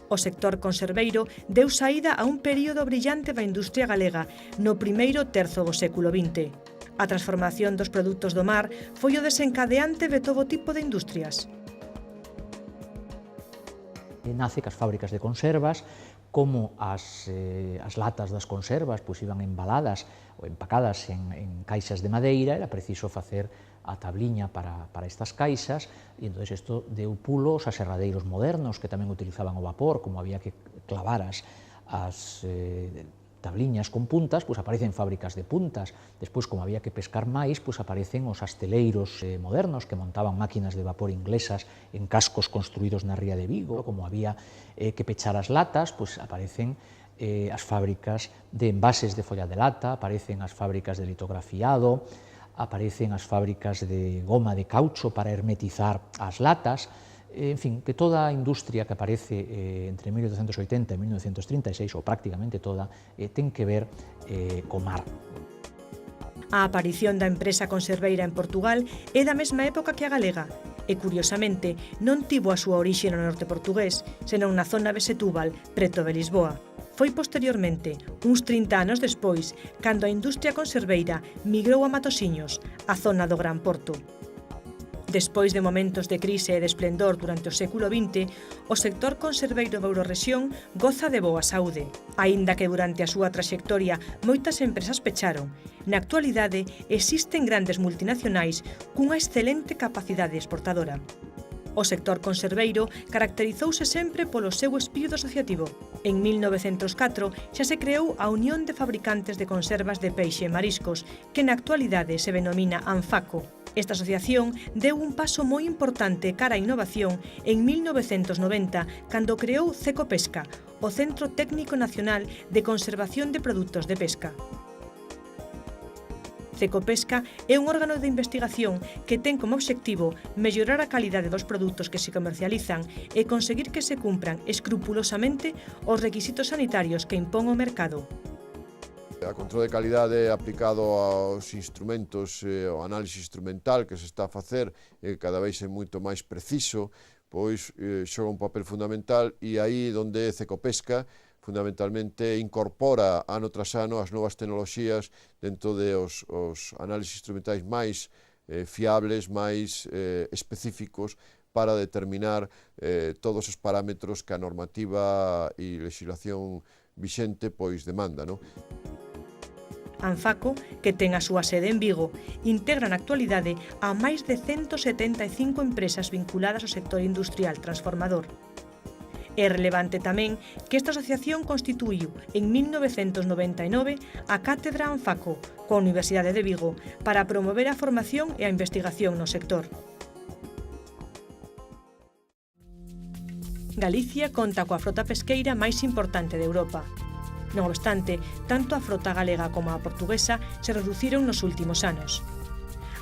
O sector conserveiro deu saída a un período brillante da industria galega no primeiro terzo do século XX. A transformación dos produtos do mar foi o desencadeante de todo tipo de industrias. Nace que as fábricas de conservas, como as latas das conservas pois iban embaladas ou empacadas en caixas de madeira, era preciso facer a tabliña para estas caixas, e entón isto deu pulo aos aserradeiros modernos que tamén utilizaban o vapor, como había que clavar as tabliñas con puntas, pois aparecen fábricas de puntas. Despois, como había que pescar máis, pois aparecen os asteleiros modernos que montaban máquinas de vapor inglesas en cascos construídos na ría de Vigo. Como había que pechar as latas, pois aparecen as fábricas de envases de folla de lata, aparecen as fábricas de litografiado, aparecen as fábricas de goma de caucho para hermetizar as latas. En fin, que toda a industria que aparece entre 1880 e 1936, ou prácticamente toda, ten que ver co mar. A aparición da empresa conserveira en Portugal é da mesma época que a galega e, curiosamente, non tivo a súa orixe no norte portugués, senón na zona de Setúbal, preto de Lisboa. Foi posteriormente, uns 30 anos despois, cando a industria conserveira migrou a Matosiños, a zona do Gran Porto. Despois de momentos de crise e de esplendor durante o século XX, o sector conserveiro da Eurorrexión goza de boa saúde. Aínda que durante a súa traxectoria moitas empresas pecharon, na actualidade existen grandes multinacionais cunha excelente capacidade exportadora. O sector conserveiro caracterizouse sempre polo seu espírito asociativo. En 1904 xa se creou a Unión de Fabricantes de Conservas de Peixe e Mariscos, que na actualidade se denomina ANFACO. Esta asociación deu un paso moi importante cara á innovación en 1990, cando creou Cecopesca, o Centro Técnico Nacional de Conservación de Produtos de Pesca. Cecopesca é un órgano de investigación que ten como obxectivo mellorar a calidade dos produtos que se comercializan e conseguir que se cumpran escrupulosamente os requisitos sanitarios que impón o mercado. A control de calidade aplicado aos instrumentos, ao análise instrumental que se está a facer, cada vez é moito máis preciso, pois xoga un papel fundamental, e aí onde Cecopesca fundamentalmente incorpora ano tras ano as novas tecnoloxías dentro dos análises instrumentais máis fiables, máis específicos, para determinar todos os parámetros que a normativa e legislación vixente pois demanda, non? ANFACO, que ten a súa sede en Vigo, integra na actualidade a máis de 175 empresas vinculadas ao sector industrial transformador. É relevante tamén que esta asociación constituíu en 1999 a Cátedra ANFACO, coa Universidade de Vigo, para promover a formación e a investigación no sector. Galicia conta coa frota pesqueira máis importante de Europa. Non obstante, tanto a frota galega como a portuguesa se reduciron nos últimos anos.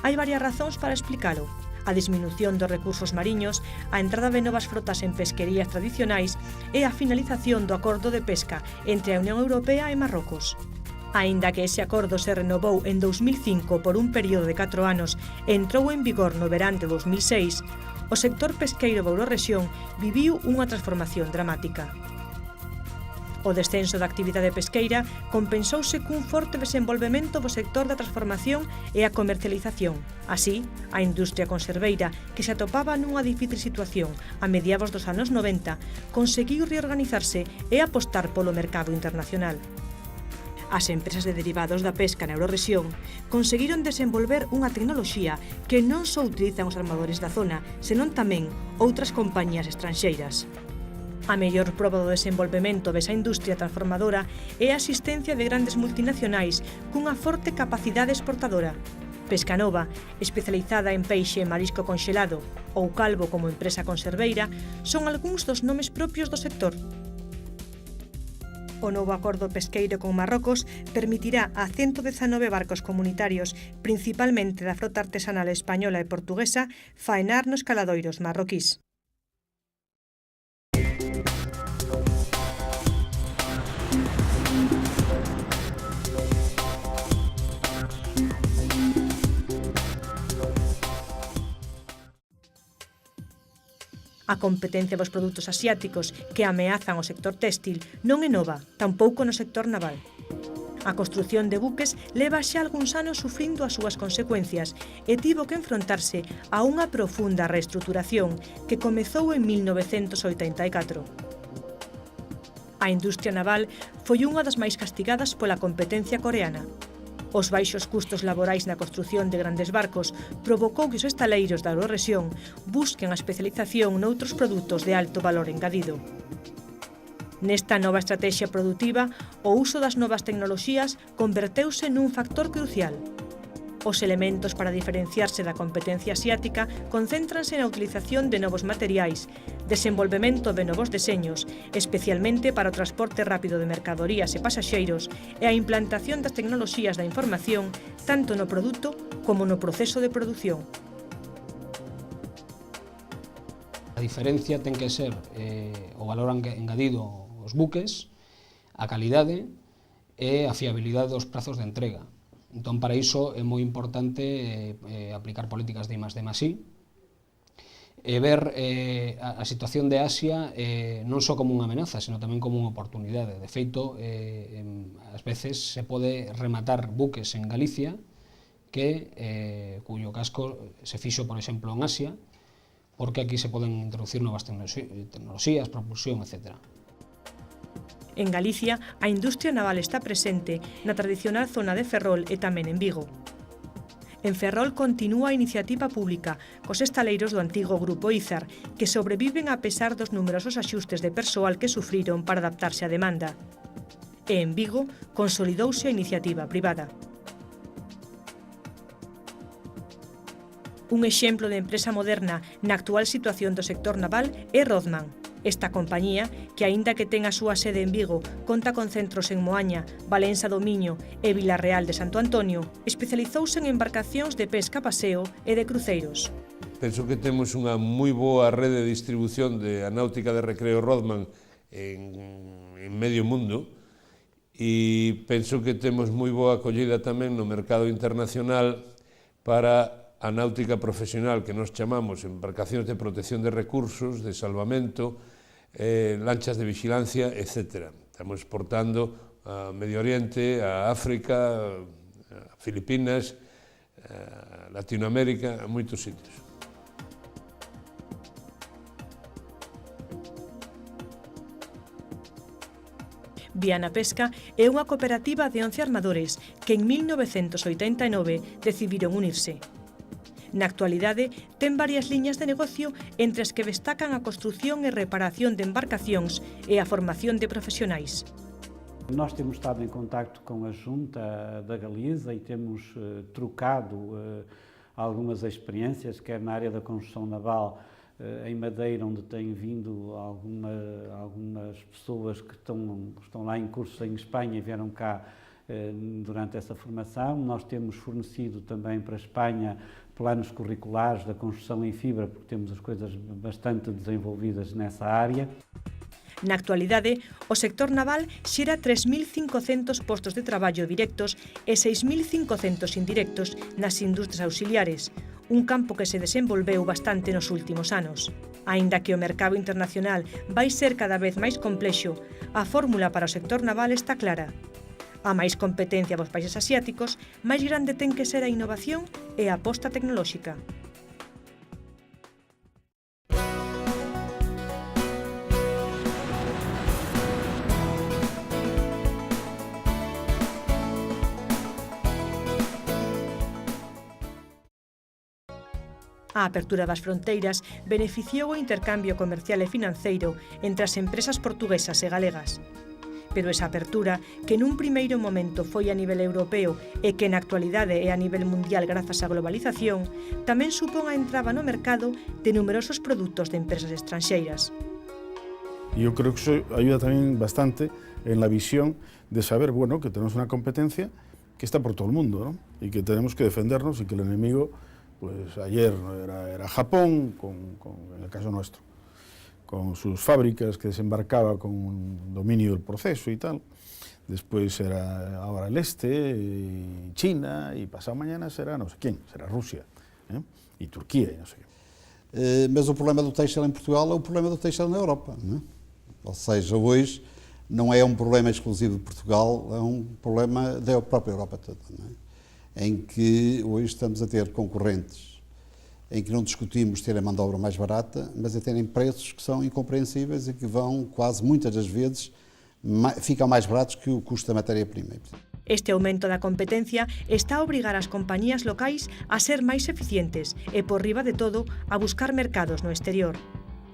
Hai varias razóns para explicalo. A disminución dos recursos mariños, a entrada de novas frotas en pesquerías tradicionais e a finalización do acordo de pesca entre a Unión Europea e Marrocos. Aínda que ese acordo se renovou en 2005 por un período de 4 anos e entrou en vigor no verán de 2006, o sector pesqueiro da Eurorrexión viviu unha transformación dramática. O descenso da actividade pesqueira compensouse cun forte desenvolvemento do sector da transformación e a comercialización. Así, a industria conserveira, que se atopaba nunha difícil situación a mediados dos anos 90, conseguiu reorganizarse e apostar polo mercado internacional. As empresas de derivados da pesca na Eurorrexión conseguiron desenvolver unha tecnoloxía que non só utilizan os armadores da zona, senón tamén outras compañías estranxeiras. A mellor proba do desenvolvemento desa industria transformadora é a asistencia de grandes multinacionais cunha forte capacidade exportadora. Pescanova, especializada en peixe e marisco conxelado, ou Calvo como empresa conserveira, son algúns dos nomes propios do sector. O novo acordo pesqueiro con Marrocos permitirá a 119 barcos comunitarios, principalmente da frota artesanal española e portuguesa, faenar nos caladoiros marroquís. A competencia dos produtos asiáticos que ameazan o sector téxtil non é nova, tampouco no sector naval. A construción de buques leva xa algúns anos sufrindo as súas consecuencias e tivo que enfrontarse a unha profunda reestruturación que comezou en 1984. A industria naval foi unha das máis castigadas pola competencia coreana. Os baixos custos laborais na construción de grandes barcos provocou que os estaleiros da Eurorrexión busquen a especialización noutros produtos de alto valor engadido. Nesta nova estrategia produtiva, o uso das novas tecnoloxías converteuse nun factor crucial. Os elementos para diferenciarse da competencia asiática concéntranse na utilización de novos materiais, desenvolvemento de novos deseños, especialmente para o transporte rápido de mercadorías e pasaxeiros, e a implantación das tecnoloxías da información tanto no produto como no proceso de produción. A diferencia ten que ser o valor engadido aos buques, a calidade e a fiabilidade dos prazos de entrega. Entón, para iso é moi importante aplicar políticas de I+D+I e ver a situación de Asia non só como unha amenaza, sino tamén como unha oportunidade. De feito, ás veces se pode rematar buques en Galicia cuyo casco se fixo, por exemplo, en Asia, porque aquí se poden introducir novas tecnoloxías, propulsión, etc. En Galicia, a industria naval está presente na tradicional zona de Ferrol e tamén en Vigo. En Ferrol continúa a iniciativa pública cos estaleiros do antigo Grupo Izar, que sobreviven a pesar dos numerosos axustes de persoal que sufriron para adaptarse á demanda. E en Vigo consolidouse a iniciativa privada. Un exemplo de empresa moderna na actual situación do sector naval é Rothman. Esta compañía, que aínda que ten a súa sede en Vigo, conta con centros en Moaña, Valença do Miño e Vilarreal de Santo Antonio, especializouse en embarcacións de pesca paseo e de cruceiros. Penso que temos unha moi boa rede de distribución de a náutica de recreo Rothman en medio mundo e penso que temos moi boa acollida tamén no mercado internacional para a náutica profesional que nos chamamos embarcacións de protección de recursos, de salvamento, lanchas de vigilancia, etc. Estamos exportando a Medio Oriente, a África, a Filipinas, a Latinoamérica, a moitos sitios. Viana Pesca é unha cooperativa de 11 armadores que en 1989 decidiron unirse. Na actualidade, ten varias liñas de negocio entre as que destacan a construción e reparación de embarcacións e a formación de profesionais. Nós temos estado em contacto com a Junta da Galiza e temos trocado algumas experiências, quer na área da construção naval, em Madeira, onde têm vindo algumas pessoas que estão lá em cursos em Espanha e vieram cá durante essa formação. Nós temos fornecido também para a Espanha planos curriculares da construção em fibra, porque temos as coisas bastante desenvolvidas nessa área. Na actualidade, o sector naval xera 3.500 postos de traballo directos e 6.500 indirectos nas industrias auxiliares, un campo que se desenvolveu bastante nos últimos anos. Aínda que o mercado internacional vai ser cada vez máis complexo, a fórmula para o sector naval está clara. A máis competencia dos países asiáticos, máis grande ten que ser a innovación e a aposta tecnolóxica. A apertura das fronteiras beneficiou o intercambio comercial e financeiro entre as empresas portuguesas e galegas. Pero esa apertura, que nun primeiro momento foi a nivel europeo e que na actualidade é a nivel mundial grazas á globalización, tamén supón a entrada no mercado de numerosos produtos de empresas estranxeiras. Yo creo que eso ayuda también bastante en la visión de saber, bueno, que tenemos una competencia que está por todo el mundo, ¿no? Y que tenemos que defendernos y que el enemigo, pues ayer era Japón, en el caso nuestro, con sus fábricas que desembarcaba con un dominio del proceso y tal. Después era ahora el este, y China, y pasado mañana será no sé quién, será Rusia, y Turquía, y no sé qué. Mas o problema do têxtil em Portugal é o problema do têxtil na Europa, não é? Ou seja, hoje não é um problema exclusivo de Portugal, é um problema da própria Europa toda, não é? Em que hoje estamos a ter concorrentes, em que não discutimos ter a mão de obra mais barata, mas a terem preços que são incompreensíveis e que vão quase, muitas das vezes, ficam mais baratos que o custo da matéria-prima. Este aumento da competencia está a obrigar as compañías locais a ser máis eficientes e, por riba de todo, a buscar mercados no exterior.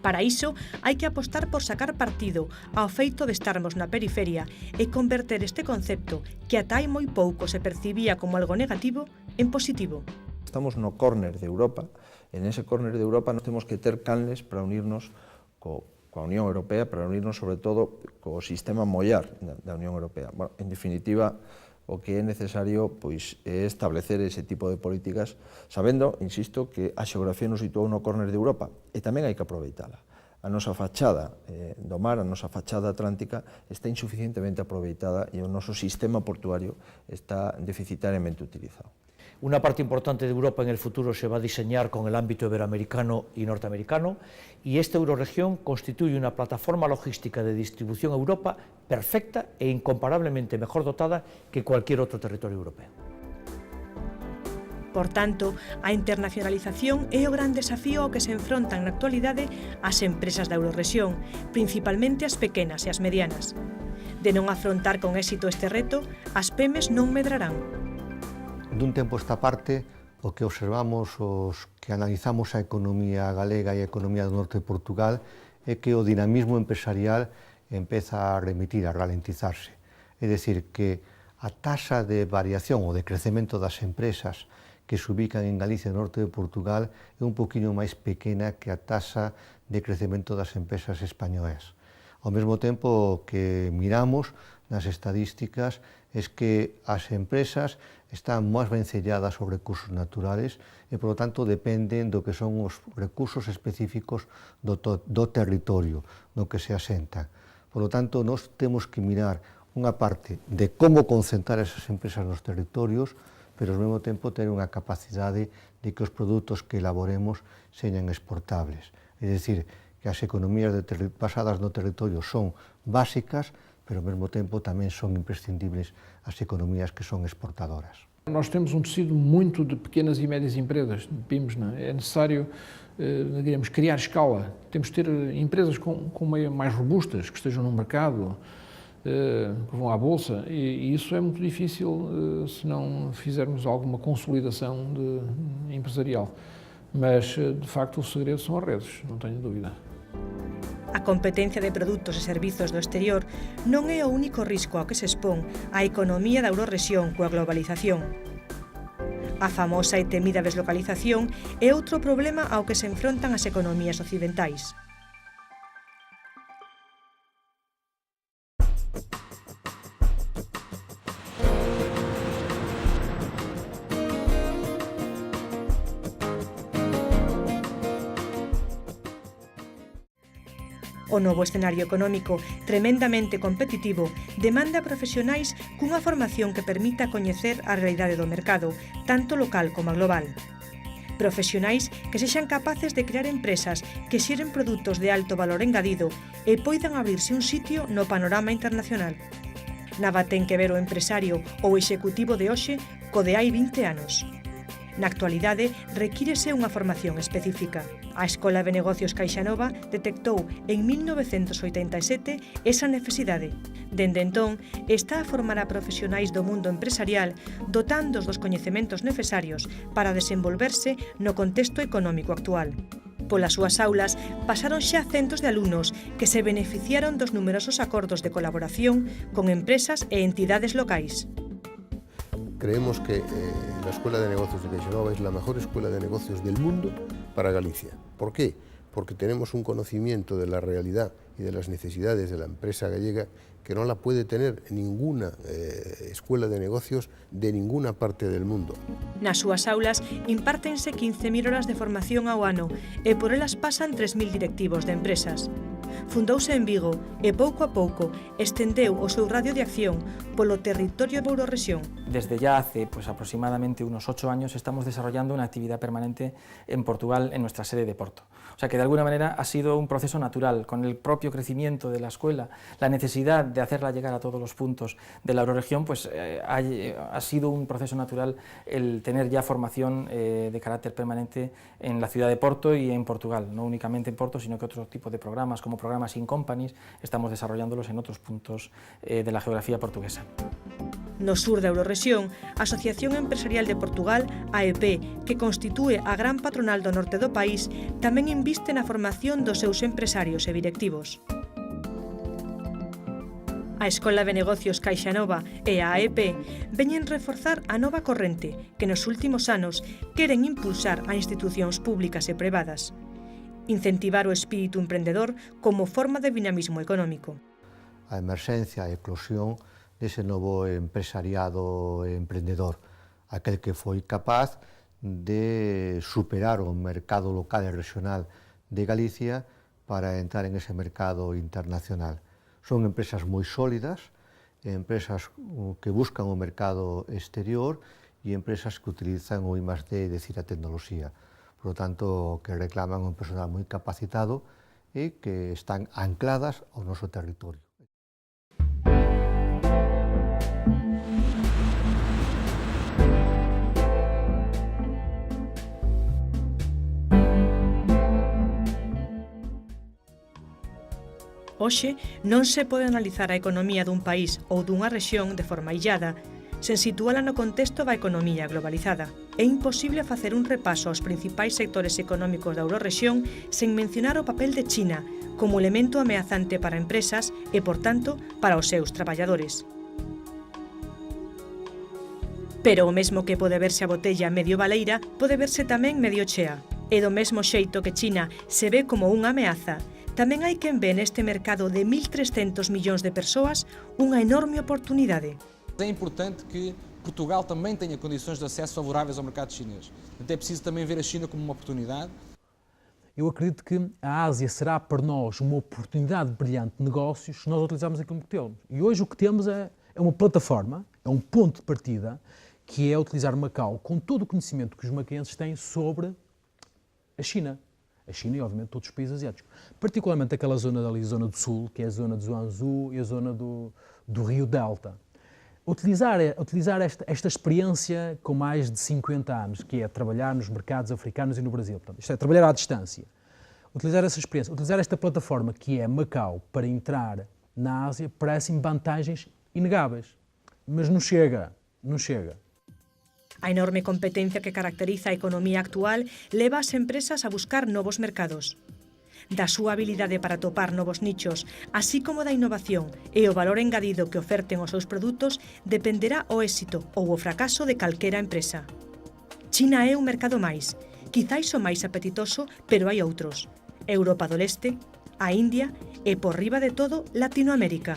Para iso, hai que apostar por sacar partido ao feito de estarmos na periferia e converter este concepto, que ata hai moi pouco se percibía como algo negativo, en positivo. Estamos no córner de Europa, e nese córner de Europa nos temos que ter canles para unirnos coa Unión Europea, para unirnos sobre todo co sistema mollar da Unión Europea. Bueno, en definitiva, o que é necesario pois, é establecer ese tipo de políticas, sabendo, insisto, que a xeografía nos situou no córner de Europa e tamén hai que aproveitala. A nosa fachada do mar, a nosa fachada atlántica está insuficientemente aproveitada e o noso sistema portuario está deficitariamente utilizado. Una parte importante de Europa en el futuro se va a diseñar con el ámbito iberoamericano y norteamericano, y esta eurorregión constituye una plataforma logística de distribución a Europa perfecta e incomparablemente mejor dotada que cualquier otro territorio europeo. Por tanto, a internacionalización é o gran desafío ao que se enfrontan na actualidade as empresas da eurorrexión, principalmente as pequenas e as medianas. De non afrontar con éxito este reto, as PEMES non medrarán. Dun tempo esta parte, o que observamos os que analizamos a economía galega e a economía do norte de Portugal é que o dinamismo empresarial empeza a remitir, a ralentizarse. É dicir, que a taxa de variación ou de crecemento das empresas que se ubican en Galicia e norte de Portugal é un poquinho máis pequena que a taxa de crecemento das empresas españolas. Ao mesmo tempo que miramos nas estadísticas é que as empresas están máis vencelladas aos recursos naturales e, por lo tanto, dependen do que son os recursos específicos do territorio no que se asentan. Por lo tanto, nós temos que mirar unha parte de como concentrar esas empresas nos territorios, pero ao mesmo tempo ter unha capacidade de que os produtos que elaboremos señan exportables. É dicir, que as economías basadas no territorio son básicas, pero ao mesmo tempo tamén son imprescindibles as economías que son exportadoras. Nós temos um tecido muito de pequenas e médias empresas, de PIMs, não é? É necessário, digamos, criar escala. Temos de ter empresas mais robustas, que estejam no mercado, que vão à bolsa, e isso é muito difícil se não fizermos alguma consolidação empresarial. Mas, de facto, o segredo são as redes, não tenho dúvida. A competencia de produtos e servizos do exterior non é o único risco ao que se expón a economía da eurorrexión coa globalización. A famosa e temida deslocalización é outro problema ao que se enfrontan as economías occidentais. O novo escenario económico, tremendamente competitivo, demanda profesionais cunha formación que permita coñecer a realidade do mercado, tanto local como global. Profesionais que sexan capaces de crear empresas que xeren produtos de alto valor engadido e poidan abrirse un sitio no panorama internacional. Nada ten que ver o empresario ou executivo de hoxe co de hai 20 anos. Na actualidade, requírese unha formación específica. A Escola de Negocios CaixaNova detectou en 1987 esa necesidade. Dende entón, está a formar a profesionais do mundo empresarial dotándoos dos coñecementos necesarios para desenvolverse no contexto económico actual. Polas súas aulas pasaron xa centos de alumnos que se beneficiaron dos numerosos acordos de colaboración con empresas e entidades locais. Creemos que la Escuela de Negocios de CaixaNova es la mejor escuela de negocios del mundo para Galicia. ¿Por qué? Porque tenemos un conocimiento de la realidad y de las necesidades de la empresa gallega que no la puede tener ninguna escuela de negocios de ninguna parte del mundo. Nas súas aulas impártense 15.000 horas de formación ao ano e por elas pasan 3.000 directivos de empresas. Fundouse en Vigo e pouco a pouco estendeu o seu radio de acción polo territorio de Eurorrexión. Desde ya hace aproximadamente unos 8 años estamos desarrollando una actividad permanente en Portugal en nuestra sede de Porto. O sea que de alguna manera ha sido un proceso natural, con el propio crecimiento de la escuela, la necesidad de hacerla llegar a todos los puntos de la Eurorregión, pues ha sido un proceso natural el tener ya formación de carácter permanente en la ciudad de Porto y en Portugal, no únicamente en Porto, sino que otro tipo de programas, como programas in companies, estamos desarrollándolos en otros puntos de la geografía portuguesa. No sur da Eurorrexión, a Asociación Empresarial de Portugal, AEP, que constitúe a gran patronal do norte do país, tamén inviste na formación dos seus empresarios e directivos. A Escola de Negocios CaixaNova e a AEP veñen reforzar a nova corrente que nos últimos anos queren impulsar a institucións públicas e privadas. Incentivar o espírito emprendedor como forma de dinamismo económico. A emerxencia e eclosión dese novo empresariado emprendedor, aquel que foi capaz de superar o mercado local e regional de Galicia para entrar en ese mercado internacional. Son empresas moi sólidas, empresas que buscan o mercado exterior e empresas que utilizan o I+D, decir, a tecnoloxía. Por lo tanto, que reclaman un personal moi capacitado e que están ancladas ao noso territorio. Hoxe non se pode analizar a economía dun país ou dunha rexión de forma illada, sen situala no contexto da economía globalizada. É imposible facer un repaso aos principais sectores económicos da Eurorrexión sen mencionar o papel de China como elemento ameazante para empresas e, por tanto, para os seus traballadores. Pero o mesmo que pode verse a botella medio baleira, pode verse tamén medio chea. E do mesmo xeito que China se ve como unha ameaza, tamén hai quen ve neste mercado de 1.300 millóns de persoas unha enorme oportunidade. É importante que Portugal também tenha condições de acesso favoráveis ao mercado chinês. Até é preciso também ver a China como uma oportunidade. Eu acredito que a Ásia será para nós uma oportunidade brilhante de negócios se nós utilizarmos aquilo que temos. E hoje o que temos é uma plataforma, é um ponto de partida, que é utilizar Macau com todo o conhecimento que os macaenses têm sobre a China. A China e, obviamente, todos os países asiáticos. Particularmente aquela zona ali, a zona do sul, que é a zona de Zhuangzhou e a zona do Rio Delta. Utilizar esta experiência com mais de 50 anos, que é trabalhar nos mercados africanos e no Brasil. Portanto, isto é trabalhar à distância. Utilizar essa experiência, utilizar esta plataforma que é Macau para entrar na Ásia, parecem vantagens inegáveis. Mas não chega. A enorme competencia que caracteriza a economía actual leva as empresas a buscar novos mercados. Da súa habilidade para topar novos nichos, así como da innovación e o valor engadido que oferten os seus produtos, dependerá o éxito ou o fracaso de calquera empresa. China é un mercado máis, quizáis o máis apetitoso, pero hai outros. Europa do Leste, a India e, por riba de todo, Latinoamérica.